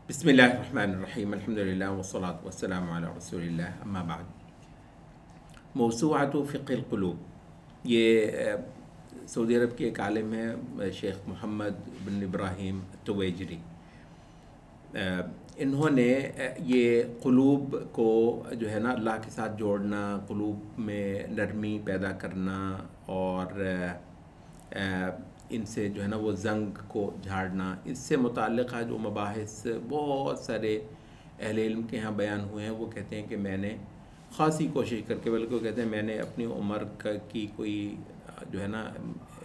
بسم اللہ الرحمن الرحیم الحمدللہ والصلاة والسلام علی رسول اللہ اما بعد۔ موسوعۃ فقہ القلوب، یہ سعودی عرب کے ایک عالم ہیں شیخ محمد بن ابراہیم التویجری۔ انہوں نے یہ قلوب کو جو ہے نا اللہ کے ساتھ جوڑنا، قلوب میں نرمی پیدا کرنا اور ان سے جو ہے نا وہ زنگ کو جھاڑنا، اس سے متعلقہ جو مباحث بہت سارے اہل علم کے ہاں بیان ہوئے ہیں، وہ کہتے ہیں کہ میں نے خاصی کوشش کر کے، بلکہ وہ کہتے ہیں میں نے اپنی عمر کی کوئی جو ہے نا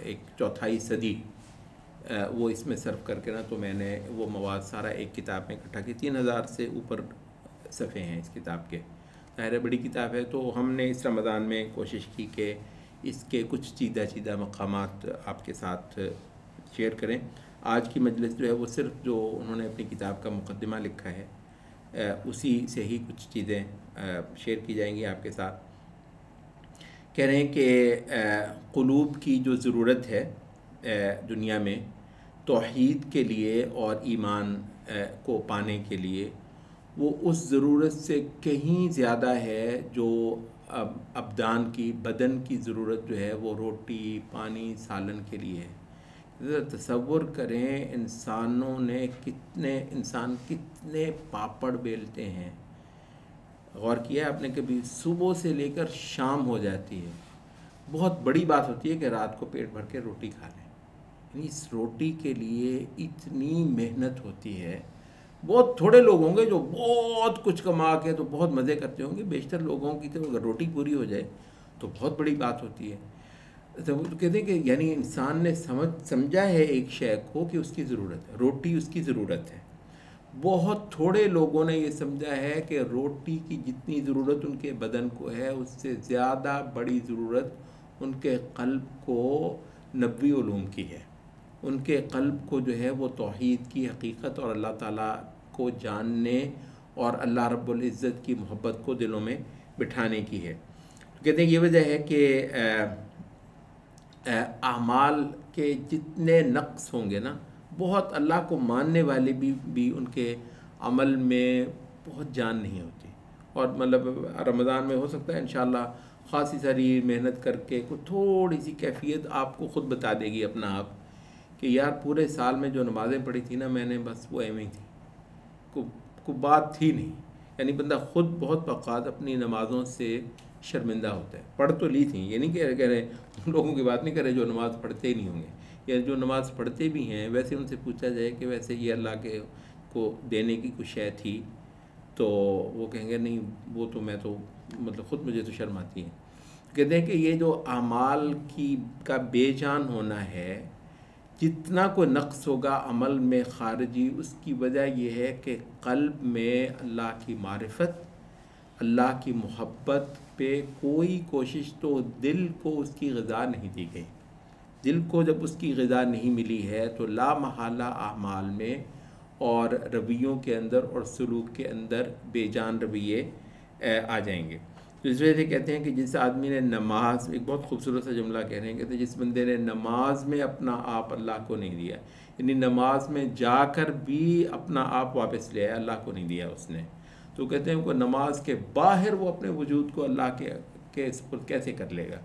1/4 صدی وہ اس میں صرف کر کے نا، تو میں نے وہ مواد سارا ایک کتاب میں اکٹھا کی۔ 3000 سے اوپر صفحے ہیں اس کتاب کے، ظاہر بڑی کتاب ہے۔ تو ہم نے اس رمضان میں کوشش کی کہ اس کے کچھ چیدہ مقامات آپ کے ساتھ شیئر کریں۔ آج کی مجلس جو ہے وہ صرف جو انہوں نے اپنی کتاب کا مقدمہ لکھا ہے اسی سے ہی کچھ چیزیں شیئر کی جائیں گی آپ کے ساتھ۔ کہہ رہے ہیں کہ قلوب کی جو ضرورت ہے دنیا میں توحید کے لیے اور ایمان کو پانے کے لیے، وہ اس ضرورت سے کہیں زیادہ ہے جو ابدان کی، بدن کی ضرورت جو ہے وہ روٹی پانی سالن کے لیے ہے۔ ذرا تصور کریں انسان کتنے پاپڑ بیلتے ہیں۔ غور کیا ہے آپ نے کبھی؟ صبح سے لے کر شام ہو جاتی ہے، بہت بڑی بات ہوتی ہے کہ رات کو پیٹ بھر کے روٹی کھا لیں۔ یعنی اس روٹی کے لیے اتنی محنت ہوتی ہے۔ بہت تھوڑے لوگ ہوں گے جو بہت کچھ کما کے تو بہت مزے کرتے ہوں گے، بیشتر لوگوں کی تو اگر روٹی پوری ہو جائے تو بہت بڑی بات ہوتی ہے۔ تو وہ کہتے ہیں کہ یعنی انسان نے سمجھا ہے ایک شے کو کہ اس کی ضرورت ہے، روٹی اس کی ضرورت ہے۔ بہت تھوڑے لوگوں نے یہ سمجھا ہے کہ روٹی کی جتنی ضرورت ان کے بدن کو ہے، اس سے زیادہ بڑی ضرورت ان کے قلب کو نبوی علوم کی ہے۔ ان کے قلب کو جو ہے وہ توحید کی حقیقت اور اللہ تعالیٰ کو جاننے اور اللہ رب العزت کی محبت کو دلوں میں بٹھانے کی ہے۔ کہتے ہیں یہ وجہ ہے کہ اعمال کے جتنے نقص ہوں گے نا، بہت اللہ کو ماننے والے بھی ان کے عمل میں بہت جان نہیں ہوتی۔ اور مطلب رمضان میں ہو سکتا ہے انشاءاللہ خاصی ساری محنت کر کے کوئی تھوڑی سی کیفیت آپ کو خود بتا دے گی اپنا آپ کہ یار پورے سال میں جو نمازیں پڑھی تھی نا میں نے، بس وہ ایویں ہی تھی، کوئی بات تھی نہیں۔ یعنی بندہ خود بہت اوقات اپنی نمازوں سے شرمندہ ہوتا ہے۔ پڑھ تو لی تھیں، یہ نہیں کہہ رہے ان لوگوں کی بات نہیں کر رہے جو نماز پڑھتے ہی نہیں ہوں گے، یا جو نماز پڑھتے بھی ہیں ویسے ان سے پوچھا جائے کہ ویسے یہ اللہ کے کو دینے کی کچھ شے تھی تو وہ کہیں گے نہیں وہ تو میں تو مطلب خود مجھے تو شرم آتی ہے۔ کہتے ہیں کہ یہ جو اعمال کا بے جان ہونا ہے، جتنا کوئی نقص ہوگا عمل میں خارجی، اس کی وجہ یہ ہے کہ قلب میں اللہ کی معرفت، اللہ کی محبت پہ کوئی کوشش، تو دل کو اس کی غذا نہیں دی گئی۔ دل کو جب اس کی غذا نہیں ملی ہے تو لا محالہ اعمال میں اور رویوں کے اندر اور سلوک کے اندر بے جان رویے آ جائیں گے۔ تو اس وجہ سے کہتے ہیں کہ جس آدمی نے نماز، ایک بہت خوبصورت سا جملہ کہہ رہے ہیں، کہتے ہیں جس بندے نے نماز میں اپنا آپ اللہ کو نہیں دیا، یعنی نماز میں جا کر بھی اپنا آپ واپس لے آیا، اللہ کو نہیں دیا اس نے، تو کہتے ہیں کہ نماز کے باہر وہ اپنے وجود کو اللہ کے سپرد کیسے کر لے گا۔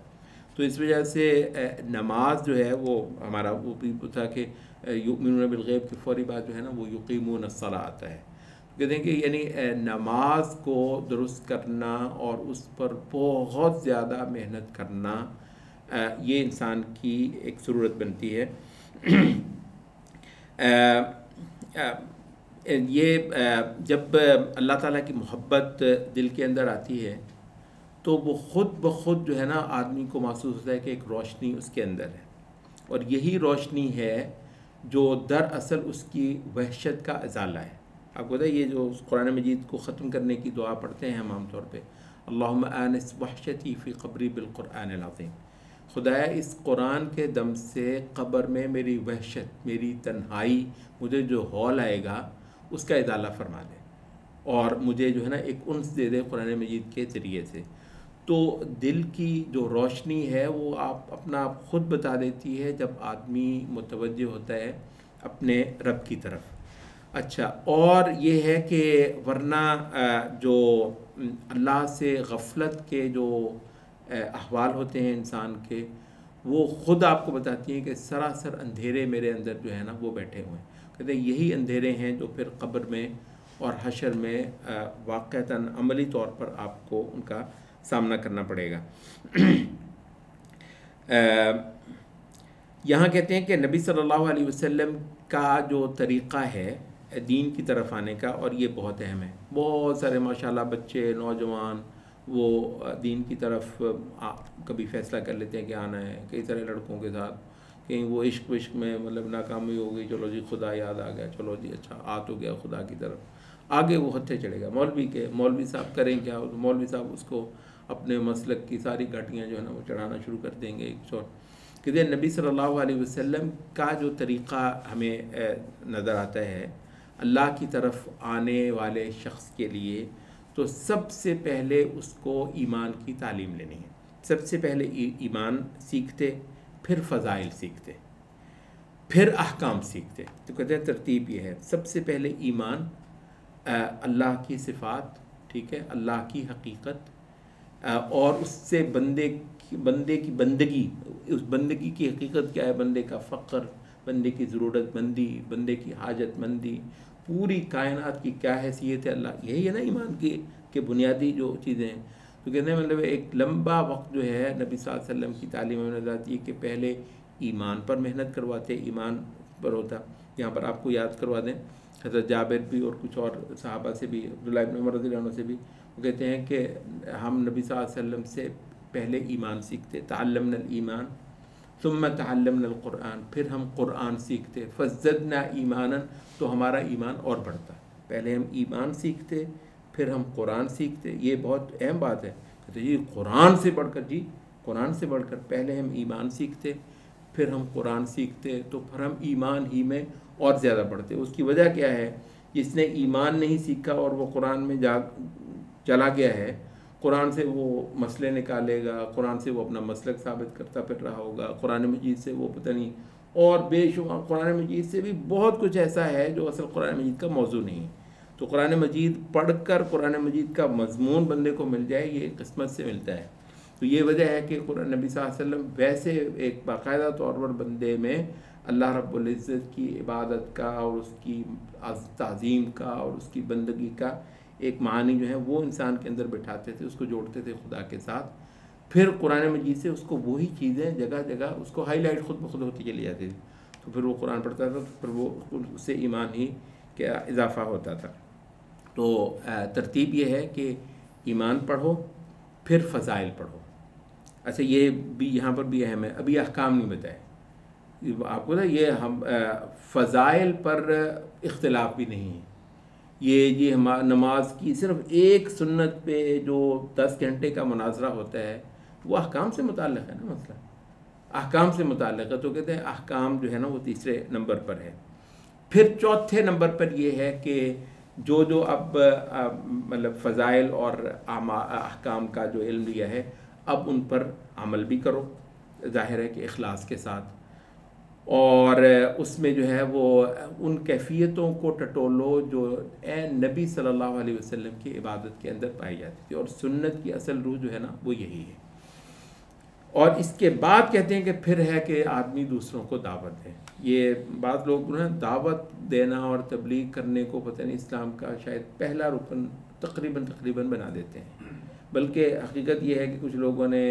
تو اس وجہ سے نماز جو ہے وہ ہمارا وہ بھی تھا کہ یؤمنون بالغیب کی فوری بات جو ہے نا وہ یقیمون الصلاۃ آتا ہے۔ کہتے ہیں کہ یعنی نماز کو درست کرنا اور اس پر بہت زیادہ محنت کرنا، یہ انسان کی ایک ضرورت بنتی ہے۔ یہ جب اللہ تعالیٰ کی محبت دل کے اندر آتی ہے تو وہ خود بخود جو ہے نا آدمی کو محسوس ہوتا ہے کہ ایک روشنی اس کے اندر ہے، اور یہی روشنی ہے جو دراصل اس کی وحشت کا ازالہ ہے۔ آپ کو پتہ ہے یہ جو قرآن مجید کو ختم کرنے کی دعا پڑھتے ہیں ہم عام طور پہ، اللہم آنس وحشتی فی قبری بالقرآن العظیم، خدایا اس قرآن کے دم سے قبر میں میری وحشت، میری تنہائی، مجھے جو ہول آئے گا اس کا ازالہ فرما دے، اور مجھے جو ہے نا ایک انس دے دے قرآن مجید کے ذریعے سے۔ تو دل کی جو روشنی ہے وہ اپنا آپ خود بتا دیتی ہے جب آدمی متوجہ ہوتا ہے اپنے رب کی طرف۔ اچھا، اور یہ ہے کہ ورنہ جو اللہ سے غفلت کے جو احوال ہوتے ہیں انسان کے، وہ خود آپ کو بتاتی ہیں کہ سراسر اندھیرے میرے اندر جو ہے نا وہ بیٹھے ہوئے ہیں. کہتے ہیں یہی اندھیرے ہیں جو پھر قبر میں اور حشر میں واقعتاً عملی طور پر آپ کو ان کا سامنا کرنا پڑے گا. یہاں کہتے ہیں کہ نبی صلی اللہ علیہ وسلم کا جو طریقہ ہے دین کی طرف آنے کا، اور یہ بہت اہم ہے. بہت سارے ماشاءاللہ بچے نوجوان وہ دین کی طرف کبھی فیصلہ کر لیتے ہیں کہ آنا ہے. کئی سارے لڑکوں کے ساتھ کہیں وہ عشق وشق میں مطلب ناکامی ہو گئی، چلو جی خدا یاد آ گیا، چلو جی اچھا آ تو گیا خدا کی طرف، آگے وہ ہتھے چڑھے گا. مولوی صاحب کریں کیا؟ مولوی صاحب اس کو اپنے مسلک کی ساری گھاٹیاں جو ہے نا وہ چڑھانا شروع کر دیں گے. کہ نبی صلی اللہ علیہ وسلم کا جو طریقہ ہمیں نظر آتا ہے اللہ کی طرف آنے والے شخص کے لیے، تو سب سے پہلے اس کو ایمان کی تعلیم لینی ہے. سب سے پہلے ایمان سیکھتے، پھر فضائل سیکھتے، پھر احکام سیکھتے. تو کہتے ہیں ترتیب یہ ہے، سب سے پہلے ایمان، اللہ کی صفات، ٹھیک ہے، اللہ کی حقیقت، اور اس سے بندے کی بندگی، اس بندگی کی حقیقت کیا ہے، بندے کا فقر، بندے کی ضرورت مندی، بندے کی حاجت مندی، پوری کائنات کی کیا حیثیت ہے اللہ. یہی ہے نا ایمان کی کہ بنیادی جو چیزیں ہیں. تو کہتے ہیں مطلب ایک لمبا وقت جو ہے نبی صلی اللہ علیہ وسلم کی تعلیم میں نظر آتی ہے کہ پہلے ایمان پر محنت کرواتے، ایمان پر ہوتا. یہاں پر آپ کو یاد کروا دیں، حضرت جابر بھی اور کچھ اور صحابہ سے بھی، عبداللہ ابن عمر رضی اللہ عنہ سے بھی، وہ کہتے ہیں کہ ہم نبی صلی اللہ علیہ وسلم سے پہلے ایمان سیکھتے، تعلمنا الایمان ثم تعلمنا القرآن، پھر ہم قرآن سیکھتے، فزدنا ایمانا، تو ہمارا ایمان اور بڑھتا. پہلے ہم ایمان سیکھتے، پھر ہم قرآن سیکھتے. یہ بہت اہم بات ہے. کہتے جی قرآن سے بڑھ کر، جی قرآن سے بڑھ کر پہلے ہم ایمان سیکھتے، پھر ہم قرآن سیکھتے، تو پھر ہم ایمان ہی میں اور زیادہ بڑھتے. اس کی وجہ کیا ہے؟ جس نے ایمان نہیں سیکھا اور وہ قرآن میں چلا گیا ہے، قرآن سے وہ مسئلے نکالے گا، قرآن سے وہ اپنا مسلک ثابت کرتا پھر رہا ہوگا، قرآن مجید سے وہ پتہ نہیں، اور بے شمار قرآن مجید سے بھی بہت کچھ ایسا ہے جو اصل قرآن مجید کا موضوع نہیں ہے. تو قرآن مجید پڑھ کر قرآن مجید کا مضمون بندے کو مل جائے، یہ قسمت سے ملتا ہے. تو یہ وجہ ہے کہ قرآن نبی صلی اللہ علیہ وسلم ویسے ایک باقاعدہ طور پر بندے میں اللہ رب العزت کی عبادت کا اور اس کی تعظیم کا اور اس کی بندگی کا ایک معنی جو ہے وہ انسان کے اندر بٹھاتے تھے، اس کو جوڑتے تھے خدا کے ساتھ. پھر قرآن مجید سے اس کو وہی چیزیں جگہ جگہ اس کو ہائی لائٹ خود بخود ہوتی چلی جاتی تھی. تو پھر وہ قرآن پڑھتا تھا، تو پھر وہ اس سے ایمان ہی کا اضافہ ہوتا تھا. تو ترتیب یہ ہے کہ ایمان پڑھو، پھر فضائل پڑھو. اچھا یہ بھی یہاں پر بھی اہم ہے، ابھی احکام نہیں بتائے آپ کو نا. یہ ہم فضائل پر اختلاف بھی نہیں ہے. یہ نماز کی صرف ایک سنت پہ جو 10 گھنٹے کا مناظرہ ہوتا ہے وہ احکام سے متعلق ہے نا، مسئلہ احکام سے متعلق ہے. تو کہتے ہیں احکام جو ہے نا وہ تیسرے نمبر پر ہے. پھر چوتھے نمبر پر یہ ہے کہ جو اب مطلب فضائل اور احکام کا جو علم لیا ہے، اب ان پر عمل بھی کرو، ظاہر ہے کہ اخلاص کے ساتھ، اور اس میں جو ہے وہ ان کیفیتوں کو ٹٹولو جو اے نبی صلی اللہ علیہ وسلم کی عبادت کے اندر پائی جاتی تھی. اور سنت کی اصل روح جو ہے نا وہ یہی ہے. اور اس کے بعد کہتے ہیں کہ پھر ہے کہ آدمی دوسروں کو دعوت دے. یہ بعض لوگ نا دعوت دینا اور تبلیغ کرنے کو پتہ نہیں اسلام کا شاید پہلا رکن تقریباً بنا دیتے ہیں، بلکہ حقیقت یہ ہے کہ کچھ لوگوں نے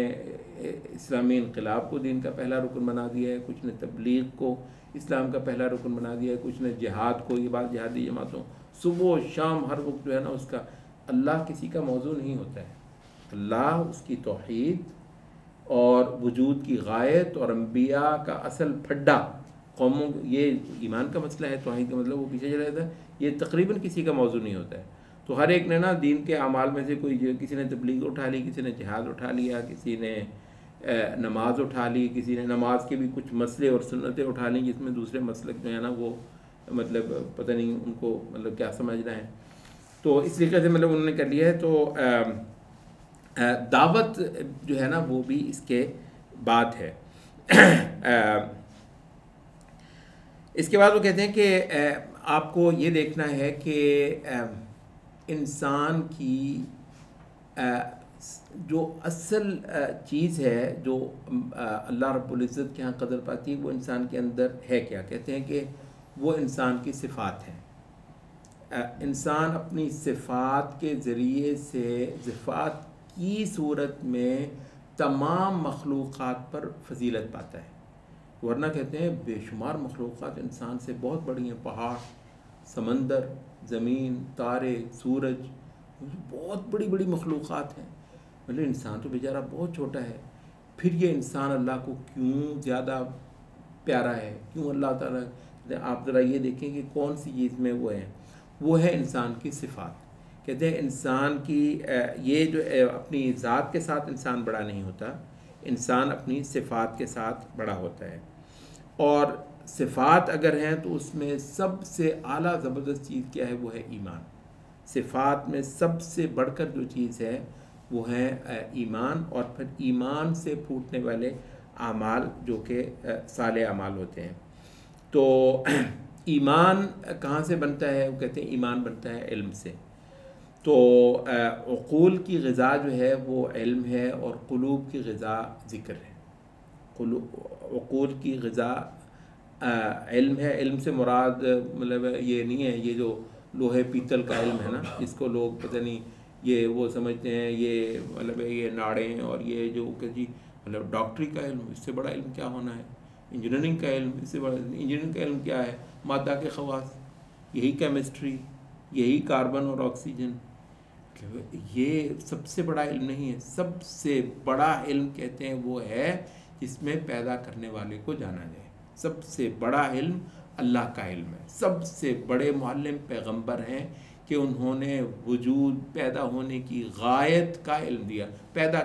اسلامی انقلاب کو دین کا پہلا رکن بنا دیا ہے، کچھ نے تبلیغ کو اسلام کا پہلا رکن بنا دیا ہے، کچھ نے جہاد کو. یہ بات جہادی جماعتوں صبح و شام ہر وقت جو ہے نا اس کا اللہ کسی کا موضوع نہیں ہوتا ہے. اللہ، اس کی توحید اور وجود کی غایت اور انبیاء کا اصل پھڈا قوموں، یہ ایمان کا مسئلہ ہے، توحید کا مطلب وہ پیچھے چلا جاتا ہے. یہ تقریباً کسی کا موضوع نہیں ہوتا ہے. تو ہر ایک نے نا دین کے اعمال میں سے کسی نے تبلیغ اٹھا لی، کسی نے جہاد اٹھا لیا، کسی نے نماز اٹھا لی، کسی نے نماز کے بھی کچھ مسئلے اور سنتیں اٹھا لیں جس میں دوسرے مسلک جو ہے نا وہ مطلب پتہ نہیں ان کو مطلب کیا سمجھنا ہے. تو اس طریقے سے مطلب انہوں نے کر لیا ہے. تو دعوت جو ہے نا وہ بھی اس کے بعد ہے. اس کے بعد وہ کہتے ہیں کہ آپ کو یہ دیکھنا ہے کہ انسان کی جو اصل چیز ہے جو اللہ رب العزت کے ہاں قدر پاتی ہے وہ انسان کے اندر ہے کیا؟ کہتے ہیں کہ وہ انسان کی صفات ہیں. انسان اپنی صفات کے ذریعے سے صفات کی صورت میں تمام مخلوقات پر فضیلت پاتا ہے. ورنہ کہتے ہیں بے شمار مخلوقات انسان سے بہت بڑی ہیں، پہاڑ، سمندر، زمین، تارے، سورج، بہت بڑی بڑی مخلوقات ہیں، مطلب انسان تو بیچارہ بہت چھوٹا ہے. پھر یہ انسان اللہ کو کیوں زیادہ پیارا ہے، کیوں اللہ تعالیٰ، آپ ذرا یہ دیکھیں کہ کون سی چیز میں وہ ہے انسان کی صفات. کہتے ہیں انسان کی یہ جو اپنی ذات کے ساتھ انسان بڑا نہیں ہوتا، انسان اپنی صفات کے ساتھ بڑا ہوتا ہے. اور صفات اگر ہیں تو اس میں سب سے اعلیٰ زبردست چیز کیا ہے؟ وہ ہے ایمان. صفات میں سب سے بڑھ کر جو چیز ہے وہ ہے ایمان، اور پھر ایمان سے پھوٹنے والے اعمال جو کہ صالح اعمال ہوتے ہیں. تو ایمان کہاں سے بنتا ہے؟ وہ کہتے ہیں ایمان بنتا ہے علم سے. تو عقول کی غذا جو ہے وہ علم ہے، اور قلوب کی غذا ذکر ہے. عقول کی غذا علم ہے. علم سے مراد مطلب یہ نہیں ہے یہ جو لوہے پیتل کا علم ہے نا، جس کو لوگ پتہ نہیں یہ وہ سمجھتے ہیں یہ مطلب یہ ناڑیں اور یہ جو کہ جی مطلب ڈاکٹری کا علم، اس سے بڑا علم کیا ہونا ہے؟ انجینئرنگ کا علم، اس سے بڑا انجینئرنگ کا علم کیا ہے؟ مادہ کے خواص، یہی کیمسٹری، یہی کاربن اور آکسیجن. یہ سب سے بڑا علم نہیں ہے. سب سے بڑا علم کہتے ہیں وہ ہے جس میں پیدا کرنے والے کو جانا جائے. سب سے بڑا علم اللہ کا علم ہے. سب سے بڑے معلم پیغمبر ہیں کہ انہوں نے وجود پیدا ہونے کی غایت کا علم دیا. پیدا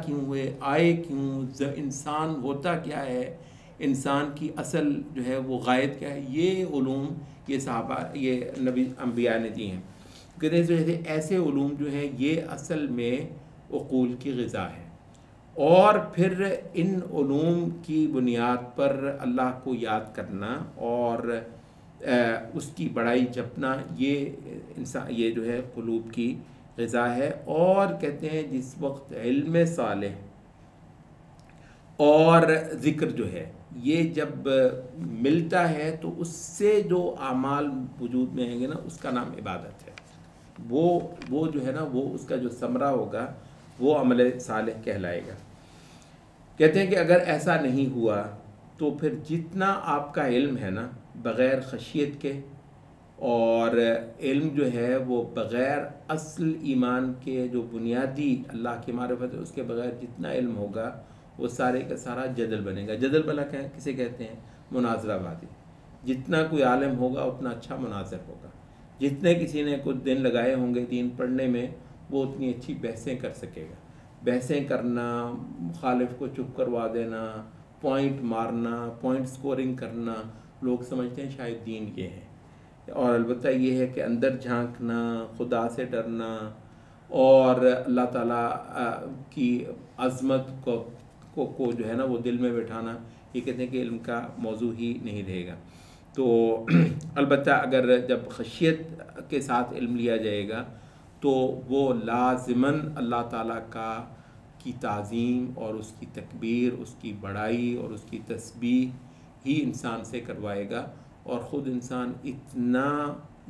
کیوں ہوئے، آئے کیوں، انسان ہوتا کیا ہے، انسان کی اصل جو ہے وہ غایت کیا ہے، یہ علوم یہ صحابہ یہ نبی انبیاء نے دی ہیں. کہتے ہیں ایسے علوم جو ہیں یہ اصل میں عقول کی غذا ہے. اور پھر ان علوم کی بنیاد پر اللہ کو یاد کرنا اور اس کی بڑائی جپنا، یہ جو ہے قلوب کی غذا ہے. اور کہتے ہیں جس وقت علم صالح اور ذکر جو ہے یہ جب ملتا ہے تو اس سے جو اعمال وجود میں آئیں گے نا، اس کا نام عبادت ہے. وہ جو ہے نا وہ اس کا جو ثمرہ ہوگا وہ عمل صالح کہلائے گا. کہتے ہیں کہ اگر ایسا نہیں ہوا تو پھر جتنا آپ کا علم ہے نا بغیر خشیت کے، اور علم جو ہے وہ بغیر اصل ایمان کے جو بنیادی اللہ کی معرفت ہے اس کے بغیر جتنا علم ہوگا وہ سارے کا سارا جدل بنے گا. جدل بلا کسے کہتے ہیں؟ مناظرہ بازی. جتنا کوئی عالم ہوگا اتنا اچھا مناظر ہوگا. جتنے کسی نے کچھ دن لگائے ہوں گے دین پڑھنے میں وہ اتنی اچھی بحثیں کر سکے گا. بحثیں کرنا، مخالف کو چپ کروا دینا، پوائنٹ مارنا، پوائنٹ سکورنگ کرنا، لوگ سمجھتے ہیں شاید دین یہ ہے. اور البتہ یہ ہے کہ اندر جھانکنا، خدا سے ڈرنا اور اللہ تعالیٰ کی عظمت کو جو ہے نا وہ دل میں بٹھانا، یہ کہتے ہیں کہ علم کا موضوع ہی نہیں رہے گا. تو البتہ اگر جب خشیت کے ساتھ علم لیا جائے گا تو وہ لازماً اللہ تعالیٰ کی تعظیم اور اس کی تکبیر، اس کی بڑائی اور اس کی تسبیح ہی انسان سے کروائے گا. اور خود انسان اتنا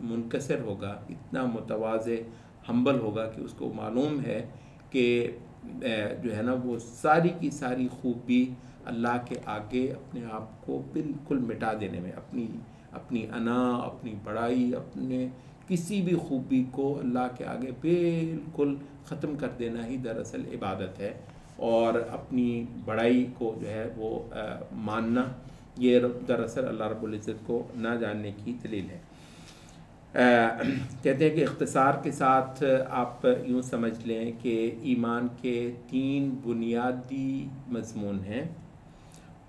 منکسر ہوگا، اتنا متواضع ہمبل ہوگا کہ اس کو معلوم ہے کہ جو ہے نا وہ ساری کی ساری خوبی اللہ کے آگے اپنے آپ کو بالکل مٹا دینے میں، اپنی انا، اپنی بڑائی، اپنے کسی بھی خوبی کو اللہ کے آگے بالکل ختم کر دینا ہی دراصل عبادت ہے. اور اپنی بڑائی کو جو ہے وہ ماننا، یہ دراصل اللہ رب العزت کو نہ جاننے کی دلیل ہے. کہتے ہیں کہ اختصار کے ساتھ آپ یوں سمجھ لیں کہ ایمان کے 3 بنیادی مضمون ہیں،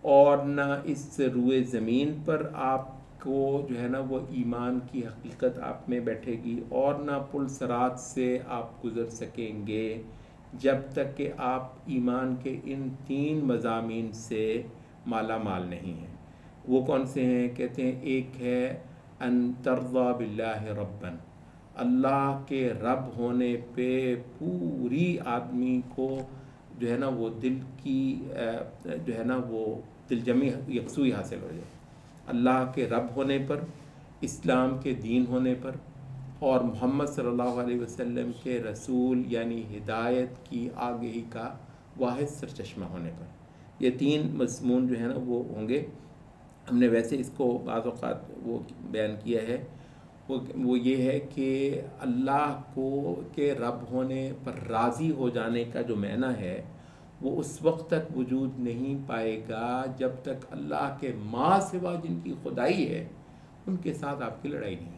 اور نہ اس روئے زمین پر آپ کو جو ہے نا وہ ایمان کی حقیقت آپ میں بیٹھے گی، اور نہ پل صراط سے آپ گزر سکیں گے جب تک کہ آپ ایمان کے ان 3 مضامین سے مالا مال نہیں ہیں. وہ کون سے ہیں؟ کہتے ہیں ایک ہے ان ترضى باللہ ربًا، اللہ کے رب ہونے پہ پوری آدمی کو جو ہے نا وہ دل کی جو ہے نا وہ دل جمی یکسوئی حاصل ہو جائے، اللہ کے رب ہونے پر، اسلام کے دین ہونے پر، اور محمد صلی اللہ علیہ وسلم کے رسول یعنی ہدایت کی آگہی کا واحد سرچشمہ ہونے پر۔ یہ تین مضمون جو ہے نا وہ ہوں گے۔ ہم نے ویسے اس کو بعض اوقات وہ بیان کیا ہے، وہ یہ ہے کہ اللہ کو کے رب ہونے پر راضی ہو جانے کا جو معنی ہے وہ اس وقت تک وجود نہیں پائے گا جب تک اللہ کے ماں سوا جن کی خدائی ہے ان کے ساتھ آپ کی لڑائی نہیں ہے۔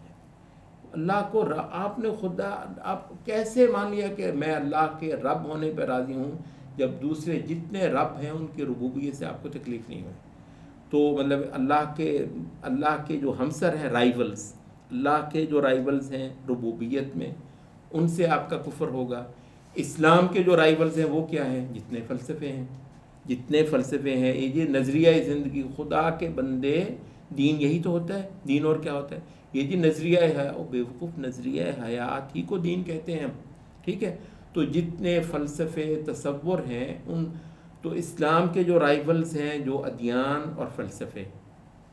اللہ کو آپ نے خدا، آپ کیسے مان لیا کہ میں اللہ کے رب ہونے پہ راضی ہوں جب دوسرے جتنے رب ہیں ان کی ربوبیت سے آپ کو تکلیف نہیں ہوئی؟ تو مطلب اللہ کے جو ہمسر ہیں رائیولز، اللہ کے جو رائیولز ہیں ربوبیت میں، ان سے آپ کا کفر ہوگا۔ اسلام کے جو رائیولز ہیں وہ کیا ہیں؟ جتنے فلسفے ہیں، یہ نظریہ زندگی، خدا کے بندے، دین یہی تو ہوتا ہے، دین اور کیا ہوتا ہے؟ یہ جی نظریہ ہے، بیوقوف نظریہ حیات ہی کو دین کہتے ہیں ہم، ٹھیک ہے؟ تو جتنے فلسفے تصور ہیں ان تو اسلام کے جو رائیولز ہیں جو ادیان اور فلسفے،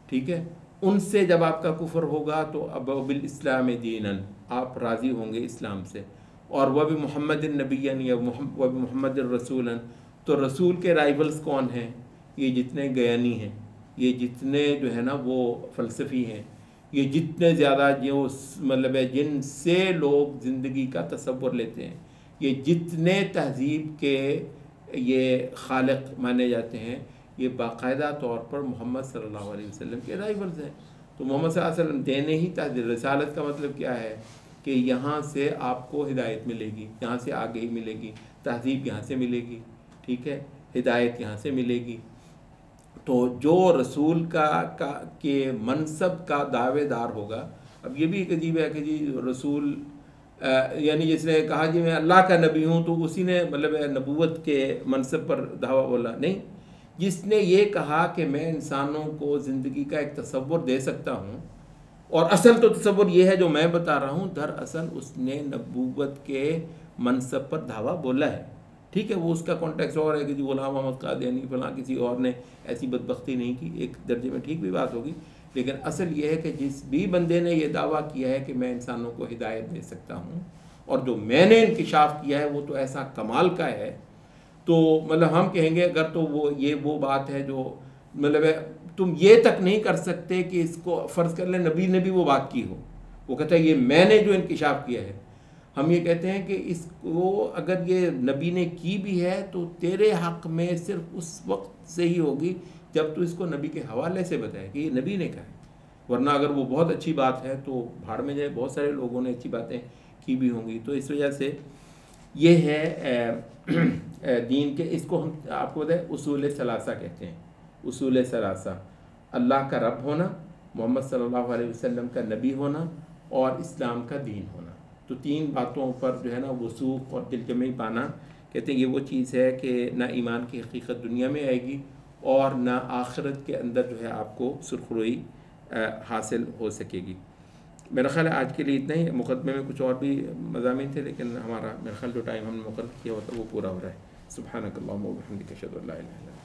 ٹھیک ہے، ان سے جب آپ کا کفر ہوگا تو اب بالاسلام دیناً آپ راضی ہوں گے اسلام سے، اور وہ بھی محمد النبی یا وہ بھی محمد الرسول، تو رسول کے رائیولز کون ہیں؟ یہ جتنے گیانی ہیں، یہ جتنے جو ہے نا وہ فلسفی ہیں، یہ جتنے زیادہ جو مطلب ہے جن سے لوگ زندگی کا تصور لیتے ہیں، یہ جتنے تہذیب کے یہ خالق مانے جاتے ہیں، یہ باقاعدہ طور پر محمد صلی اللہ علیہ وسلم کے رائیولز ہیں۔ تو محمد صلی اللہ علیہ وسلم دینے ہی تہذیب، رسالت کا مطلب کیا ہے کہ یہاں سے آپ کو ہدایت ملے گی، یہاں سے آگے ملے گی، تہذیب یہاں سے ملے گی، ٹھیک ہے، ہدایت یہاں سے ملے گی۔ تو جو رسول کے منصب کا دعوے دار ہوگا، اب یہ بھی ایک عجیب ہے کہ جی رسول یعنی جس نے کہا جی میں اللہ کا نبی ہوں تو اسی نے مطلب نبوت کے منصب پر دعویٰ بولا، نہیں، جس نے یہ کہا کہ میں انسانوں کو زندگی کا ایک تصور دے سکتا ہوں، اور اصل تو تصور یہ ہے جو میں بتا رہا ہوں، دراصل اس نے نبوت کے منصب پر دعویٰ بولا ہے، ٹھیک ہے، وہ اس کا کانٹیکس اور ہے کہ جی غلام محمد قادیانی فلاں کسی اور نے ایسی بدبختی نہیں کی، ایک درجے میں ٹھیک بھی بات ہوگی، لیکن اصل یہ ہے کہ جس بھی بندے نے یہ دعویٰ کیا ہے کہ میں انسانوں کو ہدایت دے سکتا ہوں، اور جو میں نے انکشاف کیا ہے وہ تو ایسا کمال کا ہے، تو مطلب ہم کہیں گے اگر تو وہ بات ہے جو مطلب ہے تم یہ تک نہیں کر سکتے کہ اس کو فرض کر لیں نبی نے بھی وہ بات کی ہو، وہ کہتا ہے یہ میں نے جو انکشاف کیا ہے، ہم یہ کہتے ہیں کہ اس کو اگر یہ نبی نے کی بھی ہے تو تیرے حق میں صرف اس وقت سے ہی ہوگی جب تو اس کو نبی کے حوالے سے بتائے کہ یہ نبی نے کہا ہے، ورنہ اگر وہ بہت اچھی بات ہے تو بھاڑ میں جائے، بہت سارے لوگوں نے اچھی باتیں کی بھی ہوں گی۔ تو اس وجہ سے یہ ہے دین کے، اس کو ہم آپ کو بتائیں اصول ثلاثہ کہتے ہیں، اصول ثلاثہ، اللہ کا رب ہونا، محمد صلی اللہ علیہ وسلم کا نبی ہونا، اور اسلام کا دین ہونا۔ تو تین باتوں پر جو ہے نا وثوق اور دل جمعی پانا، کہتے ہیں یہ وہ چیز ہے کہ نہ ایمان کی حقیقت دنیا میں آئے گی اور نہ آخرت کے اندر جو ہے آپ کو سرخروئی حاصل ہو سکے گی۔ میرا خیال ہے آج کے لیے اتنا ہی، مقدمے میں کچھ اور بھی مضامین تھے لیکن ہمارا میرا خیال جو ٹائم ہم نے مقرر کیا ہوتا وہ پورا ہو رہا ہے۔ سبحانک اللہم و بحمدک اشہد ان لا الہ الا انت